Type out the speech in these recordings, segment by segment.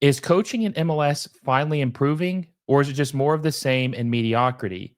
Is coaching in MLS finally improving, or is it just more of the same and mediocrity?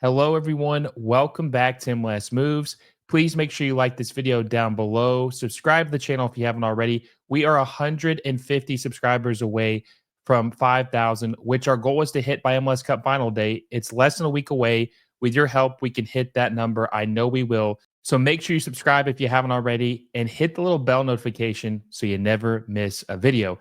Hello, everyone. Welcome back to MLS Moves. Please make sure you like this video down below. Subscribe to the channel if you haven't already. We are 150 subscribers away from 5,000, which our goal is to hit by MLS Cup final day. It's less than a week away. With your help, we can hit that number. I know we will. So make sure you subscribe if you haven't already and hit the little bell notification so you never miss a video.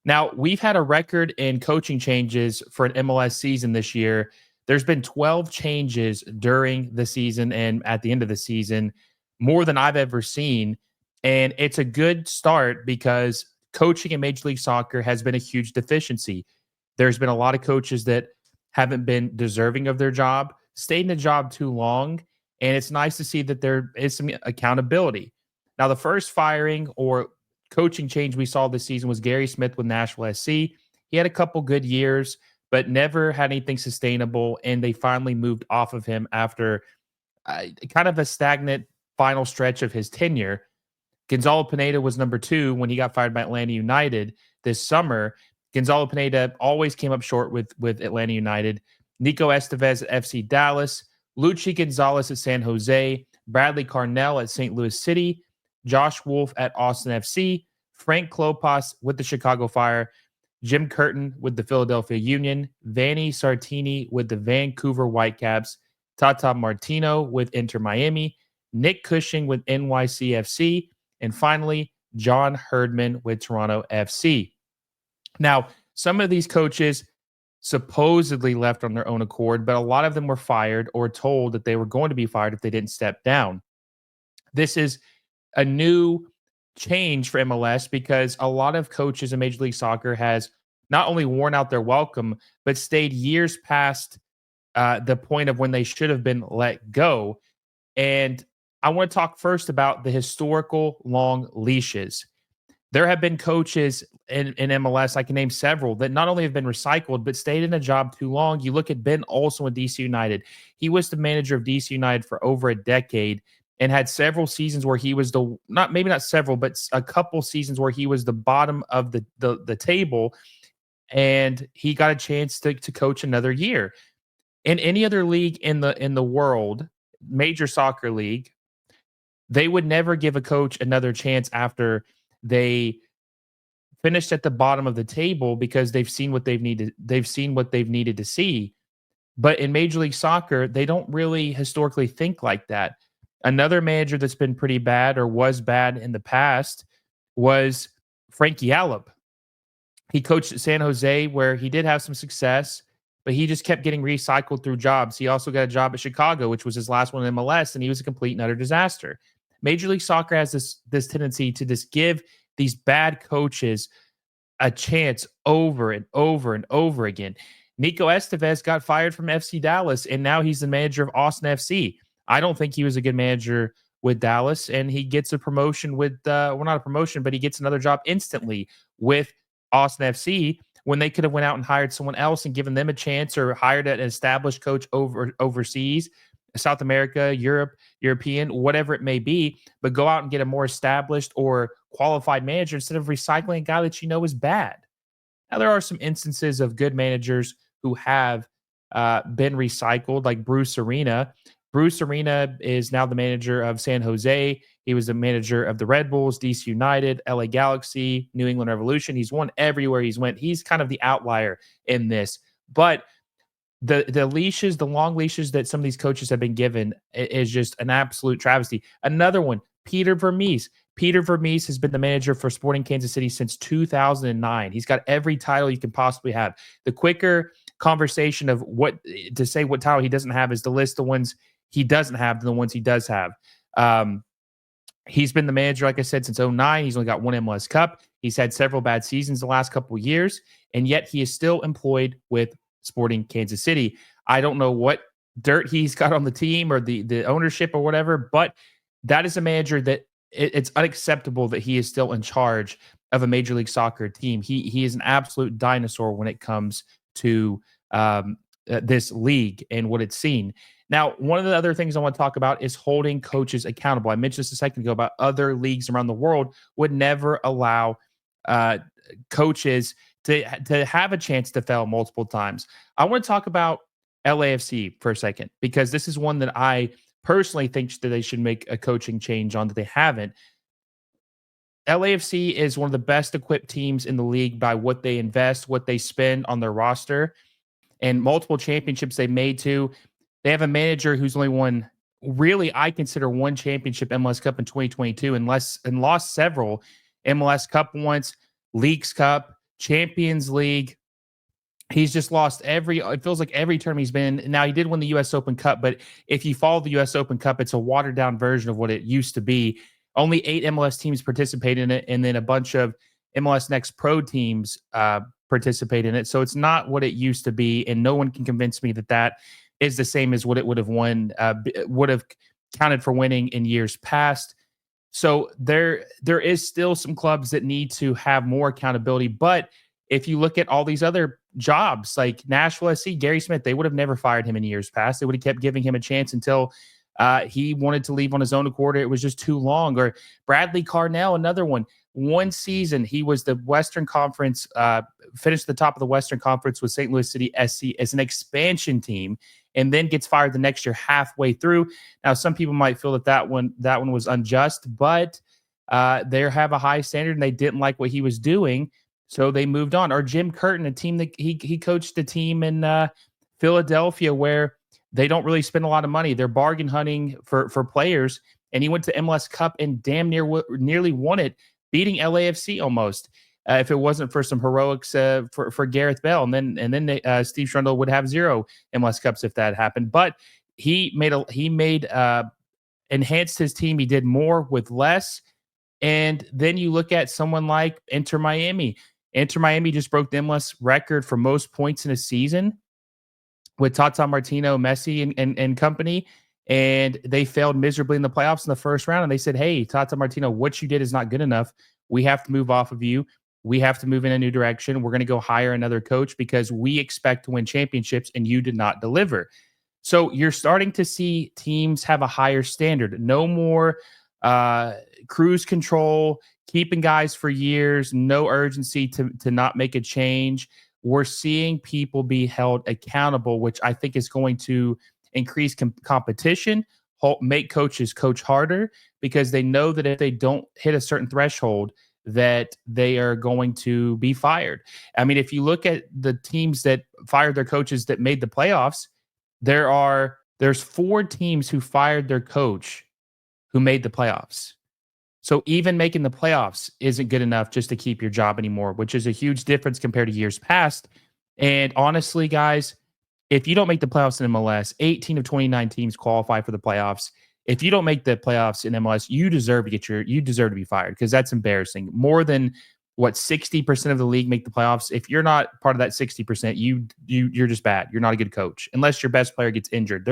Now, we've had a record in coaching changes for an MLS season this year. There's been 12 changes during the season and at the end of the season, more than I've ever seen. And it's a good start because coaching in Major League Soccer has been a huge deficiency. There's been a lot of coaches that haven't been deserving of their job, stayed in the job too long, and it's nice to see that there is some accountability. Now, the first firing or coaching change we saw this season was Gary Smith with Nashville SC. He had a couple good years, but never had anything sustainable, and they finally moved off of him after kind of a stagnant final stretch of his tenure. Gonzalo Pineda was number two when he got fired by Atlanta United this summer. Gonzalo Pineda always came up short with Atlanta United. Nico Estevez at FC Dallas, Luchi Gonzalez at San Jose, Bradley Carnell at St. Louis City, Josh Wolf at Austin FC, Frank Klopas with the Chicago Fire, Jim Curtin with the Philadelphia Union, Vanni Sartini with the Vancouver Whitecaps, Tata Martino with Inter Miami, Nick Cushing with NYCFC, and finally, John Herdman with Toronto FC. Now, some of these coaches supposedly left on their own accord, but a lot of them were fired or told that they were going to be fired if they didn't step down. This is a new change for MLS because a lot of coaches in Major League Soccer has not only worn out their welcome, but stayed years past the point of when they should have been let go. And I want to talk first about the historical long leashes. There have been coaches in MLS, I can name several, that not only have been recycled, but stayed in a job too long. You look at Ben Olsen with DC United. He was the manager of DC United for over a decade and had several seasons where he was maybe not several, but a couple seasons where he was the bottom of the table, and he got a chance to coach another year. In any other league in the world, major soccer league, they would never give a coach another chance after they finished at the bottom of the table because they've seen what they've needed to see. But in Major League Soccer, they don't really historically think like that. Another manager that's been pretty bad or was bad in the past was Frankie Allop. He coached at San Jose where he did have some success, but he just kept getting recycled through jobs. He also got a job at Chicago, which was his last one in MLS, and he was a complete and utter disaster. Major League Soccer has this tendency to just give these bad coaches a chance over and over and over again. Nico Estevez got fired from FC Dallas, and now he's the manager of Austin FC. I don't think he was a good manager with Dallas, and he gets a promotion with, well, not a promotion, but he gets another job instantly with Austin FC when they could have went out and hired someone else and given them a chance, or hired an established coach overseas, South America, European, whatever it may be, but go out and get a more established or qualified manager instead of recycling a guy that you know is bad. Now, there are some instances of good managers who have been recycled, like Bruce Arena. Bruce Arena is now the manager of San Jose. He was the manager of the Red Bulls, DC United, LA Galaxy, New England Revolution. He's won everywhere he's went. He's kind of the outlier in this. But the leashes, the long leashes that some of these coaches have been given is just an absolute travesty. Another one, Peter Vermees. Peter Vermees has been the manager for Sporting Kansas City since 2009. He's got every title you can possibly have. The quicker conversation of what to say what title he doesn't have is to list the ones he doesn't have than the ones he does have. He's been the manager, like I said, since 2009. He's only got one MLS Cup. He's had several bad seasons the last couple of years, and yet he is still employed with Sporting Kansas City. I don't know what dirt he's got on the team or the ownership or whatever, but that is a manager that it's unacceptable that he is still in charge of a Major League Soccer team. He is an absolute dinosaur when it comes to this league and what it's seen. Now, one of the other things I want to talk about is holding coaches accountable. I mentioned this a second ago about other leagues around the world would never allow coaches to have a chance to fail multiple times. I want to talk about LAFC for a second because this is one that I personally think that they should make a coaching change on that they haven't. LAFC is one of the best equipped teams in the league by what they invest, what they spend on their roster, and multiple championships they made too. They have a manager who's only won, really, I consider one championship MLS Cup in 2022 and lost several MLS Cup once, Leagues Cup, Champions League. He's just lost it feels like every term he's been. Now, he did win the US Open Cup, but if you follow the US Open Cup, it's a watered down version of what it used to be. Only 8 MLS teams participate in it, and then a bunch of MLS Next Pro teams participate in it. So it's not what it used to be, and no one can convince me that that is the same as what it would have would have counted for winning in years past. So there is still some clubs that need to have more accountability. But if you look at all these other jobs like Nashville SC, Gary Smith, they would have never fired him in years past. They would have kept giving him a chance until he wanted to leave on his own accord. It was just too long. Or Bradley Carnell, another one. One season, he was the Western Conference, finished the top of the Western Conference with St. Louis City SC as an expansion team, and then gets fired the next year halfway through. Now, some people might feel that that one was unjust, but they have a high standard, and they didn't like what he was doing, so they moved on. Or Jim Curtin, a team that he coached a team in Philadelphia where they don't really spend a lot of money. They're bargain hunting for players, and he went to MLS Cup and damn nearly won it, beating LAFC almost. If it wasn't for some heroics for Gareth Bale, and then Steve Trundle would have 0 MLS Cups if that happened. But he enhanced his team. He did more with less. And then you look at someone like Inter Miami. Inter Miami just broke the MLS record for most points in a season with Tata Martino, Messi, and company. And they failed miserably in the playoffs in the first round. And they said, hey, Tata Martino, what you did is not good enough. We have to move off of you. We have to move in a new direction. We're going to go hire another coach because we expect to win championships and you did not deliver. So you're starting to see teams have a higher standard. No more cruise control, keeping guys for years, no urgency to not make a change. We're seeing people be held accountable, which I think is going to increase competition, make coaches coach harder, because they know that if they don't hit a certain threshold, that they are going to be fired. I mean, if you look at the teams that fired their coaches that made the playoffs, there's 4 teams who fired their coach who made the playoffs. So even making the playoffs isn't good enough just to keep your job anymore, which is a huge difference compared to years past. And honestly, guys, if you don't make the playoffs in MLS, 18 of 29 teams qualify for the playoffs. If you don't make the playoffs in MLS, you deserve to be fired, because that's embarrassing. More than 60% of the league make the playoffs. If you're not part of that 60%, you're just bad. You're not a good coach unless your best player gets injured.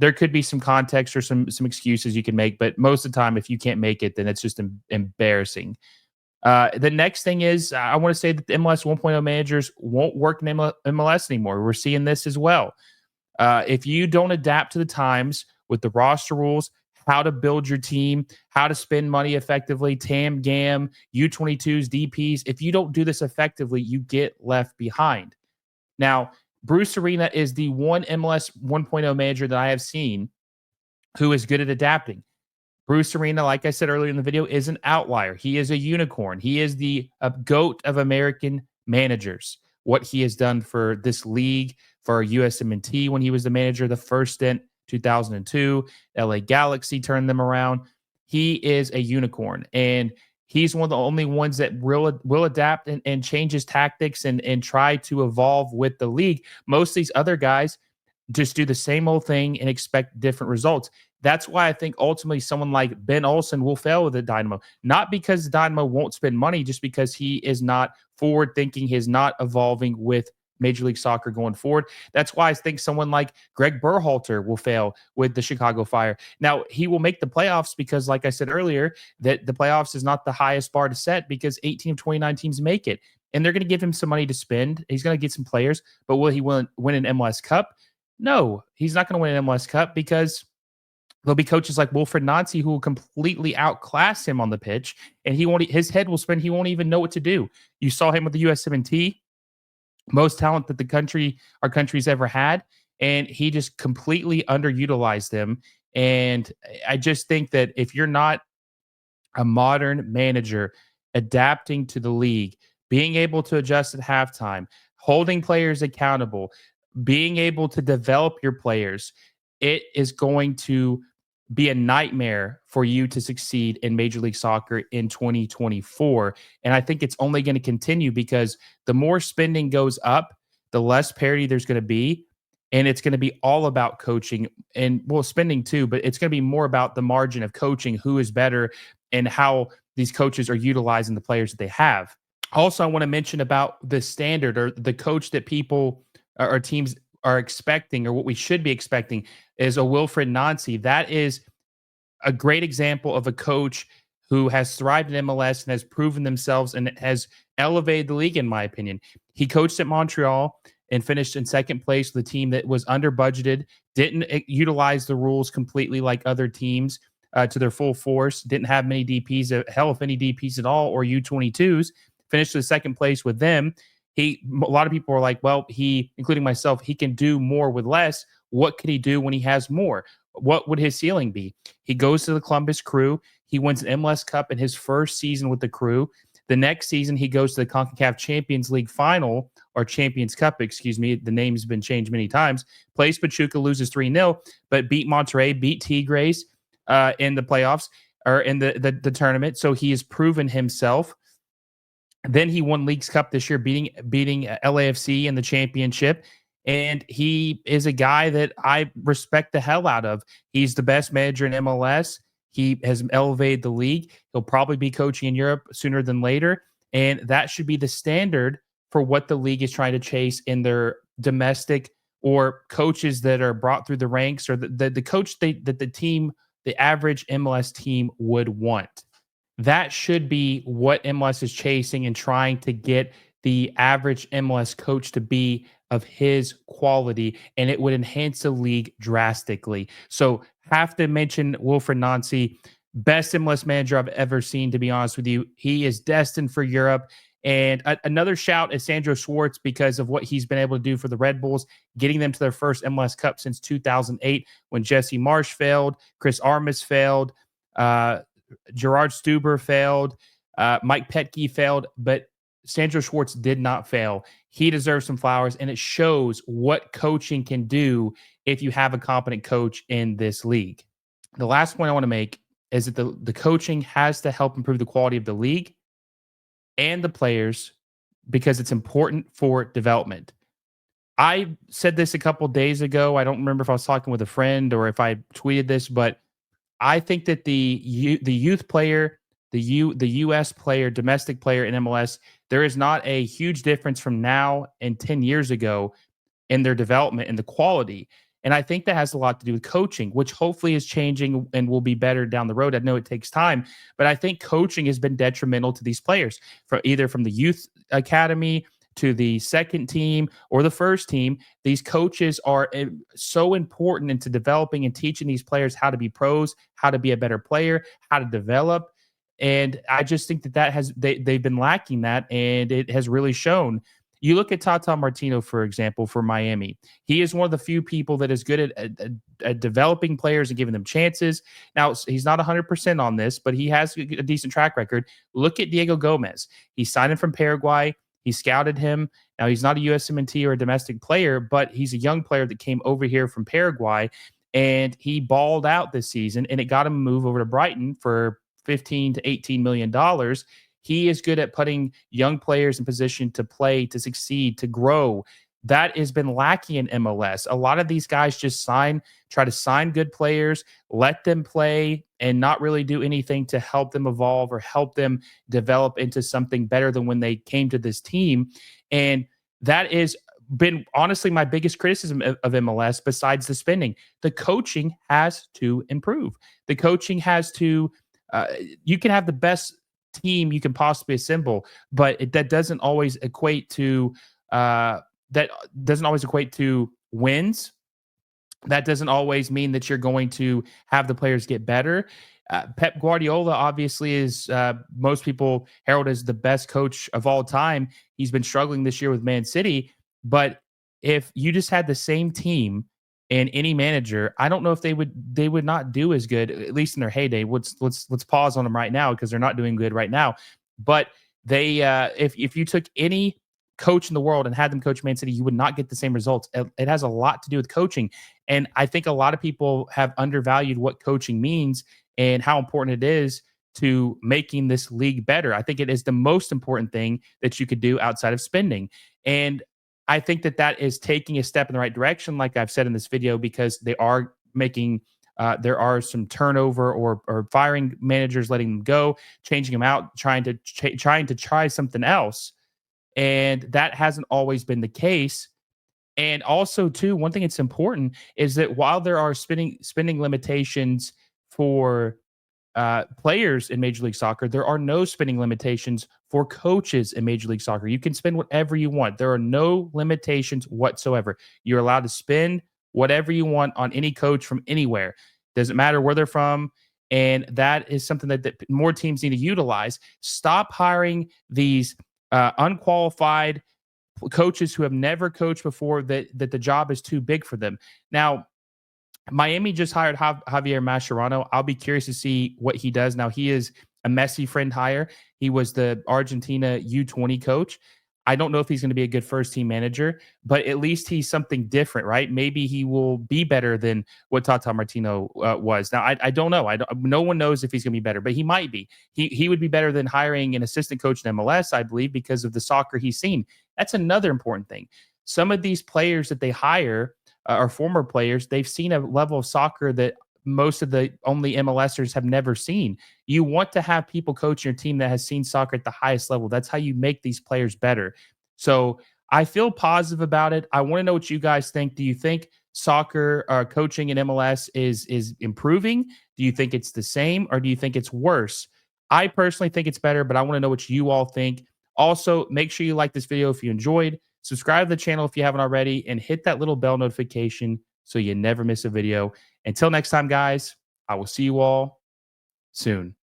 There could be some context or some excuses you can make, but most of the time, if you can't make it, then it's just embarrassing. The next thing is, I want to say that the MLS 1.0 managers won't work in MLS anymore. We're seeing this as well. If you don't adapt to the times with the roster rules, how to build your team, how to spend money effectively, TAM, GAM, U22s, DPs, if you don't do this effectively, you get left behind. Now, Bruce Arena is the one MLS 1.0 manager that I have seen who is good at adapting. Bruce Arena, like I said earlier in the video, is an outlier. He is a unicorn. He is the GOAT of American managers. What he has done for this league, for USMNT when he was the manager, the first stint, 2002, LA Galaxy turned them around. He is a unicorn, and he's one of the only ones that will adapt and change his tactics and try to evolve with the league. Most of these other guys just do the same old thing and expect different results. That's why I think ultimately someone like Ben Olsen will fail with the Dynamo. Not because the Dynamo won't spend money, just because he is not forward thinking, he's not evolving with Major League Soccer going forward. That's why I think someone like Greg Berhalter will fail with the Chicago Fire. Now, he will make the playoffs because, like I said earlier, that the playoffs is not the highest bar to set, because 18 of 29 teams make it. And they're going to give him some money to spend. He's going to get some players, but will he win an MLS Cup? No, he's not going to win an MLS Cup, because There'll be coaches like Wilfred Nancy who will completely outclass him on the pitch, and his head will spin. He won't even know what to do. You saw him with the USMNT, most talent that our country's ever had, and he just completely underutilized them. And I just think that if you're not a modern manager adapting to the league, being able to adjust at halftime, holding players accountable, being able to develop your players, it is going to be a nightmare for you to succeed in Major League Soccer in 2024. And I think it's only going to continue because the more spending goes up, the less parity there's going to be. And it's going to be all about coaching and, well, spending too, but it's going to be more about the margin of coaching, who is better, and how these coaches are utilizing the players that they have. Also, I want to mention about the standard or the coach that people or teams are expecting, or what we should be expecting, is a Wilfred Nancy. That is a great example of a coach who has thrived in MLS and has proven themselves and has elevated the league, in my opinion. He coached at Montreal and finished in second place with a team that was under budgeted, didn't utilize the rules completely like other teams to their full force, didn't have many DPs, hell, if any DPs at all, or U22s, finished in second place with them. A lot of people were like, well, including myself, he can do more with less. What could he do when he has more? What would his ceiling be? He goes to the Columbus Crew. He wins an MLS Cup in his first season with the Crew. The next season, he goes to the CONCACAF Champions League final, or Champions Cup, excuse me. The name's been changed many times. Plays Pachuca, loses 3-0, but beat Monterrey, beat Tigres in the playoffs, or in the tournament. So he has proven himself. Then he won Leagues Cup this year, beating LAFC in the championship. And he is a guy that I respect the hell out of. He's the best manager in MLS. He has elevated the league. He'll probably be coaching in Europe sooner than later. And that should be the standard for what the league is trying to chase in their domestic, or coaches that are brought through the ranks, or the coach that the team, the average MLS team, would want. That should be what MLS is chasing and trying to get the average MLS coach to be of his quality, and it would enhance the league drastically. So, have to mention Wilfred Nancy, best MLS manager I've ever seen, to be honest with you. He is destined for Europe. And another shout is Sandro Schwartz, because of what he's been able to do for the Red Bulls, getting them to their first MLS Cup since 2008, when Jesse Marsch failed, Chris Armas failed, Gerard Stuber failed, Mike Petke failed, but Sandro Schwartz did not fail. He deserves some flowers, and it shows what coaching can do if you have a competent coach in this league. The last point I want to make is that the coaching has to help improve the quality of the league and the players, because it's important for development. I said this a couple days ago. I don't remember if I was talking with a friend or if I tweeted this, but I think that the youth player, the US player, domestic player in MLS, there is not a huge difference from now and 10 years ago in their development and the quality. And I think that has a lot to do with coaching, which hopefully is changing and will be better down the road. I know it takes time, but I think coaching has been detrimental to these players, from the youth academy to the second team or the first team. These coaches are so important into developing and teaching these players how to be pros, how to be a better player, how to develop. And I just think they've been lacking that, and it has really shown. You look at Tata Martino, for example, for Miami. He is one of the few people that is good at developing players and giving them chances. Now, he's not 100% on this, but he has a decent track record. Look at Diego Gomez. He signed him from Paraguay. He scouted him. Now, he's not a USMNT or a domestic player, but he's a young player that came over here from Paraguay, and he balled out this season, and it got him a move over to Brighton for $15 to $18 million. He is good at putting young players in position to play, to succeed, to grow. That has been lacking in MLS. A lot of these guys just try to sign good players, let them play, and not really do anything to help them evolve or help them develop into something better than when they came to this team. And that is been honestly my biggest criticism of MLS, besides the spending. The coaching has to improve. The coaching has to, you can have the best team you can possibly assemble, but that doesn't always equate to wins. That doesn't always mean that you're going to have the players get better. Pep Guardiola obviously is most people herald as the best coach of all time. He's been struggling this year with Man City, but if you just had the same team and any manager, I don't know if they would not do as good, at least in their heyday. Let's pause on them right now because they're not doing good right now. But they if you took any coach in the world and had them coach Man City, you would not get the same results. It has a lot to do with coaching. And I think a lot of people have undervalued what coaching means and how important it is to making this league better. I think it is the most important thing that you could do outside of spending. And I think that that is taking a step in the right direction, like I've said in this video, because they are making there are some turnover or firing managers, letting them go, changing them out, trying to try something else, and that hasn't always been the case. And also, too, one thing that's important is that while there are spending limitations for players in Major League Soccer, there are no spending limitations for coaches in Major League Soccer. You can spend whatever you want. There are no limitations whatsoever. You're allowed to spend whatever you want on any coach from anywhere. Doesn't matter where they're from. And that is something that more teams need to utilize. Stop hiring these unqualified coaches who have never coached before, that the job is too big for them. Now, Miami just hired Javier Mascherano. I'll be curious to see what he does. Now, he is a Messi friend hire. He was the Argentina U20 coach. I don't know if he's going to be a good first team manager, but at least he's something different, right? Maybe he will be better than what Tata Martino was. Now, I don't know. No one knows if he's going to be better, but he might be. He would be better than hiring an assistant coach in MLS, I believe, because of the soccer he's seen. That's another important thing. Some of these players that they hire are former players. They've seen a level of soccer that most of the only MLSers have never seen. You want to have people coach your team that has seen soccer at the highest level. That's how you make these players better. So I feel positive about it. I want to know what you guys think. Do you think soccer coaching in MLS is improving? Do you think it's the same, or do you think it's worse? I personally think it's better, but I want to know what you all think. Also, make sure you like this video if you enjoyed. Subscribe to the channel if you haven't already, and hit that little bell notification so you never miss a video. Until next time, guys, I will see you all soon.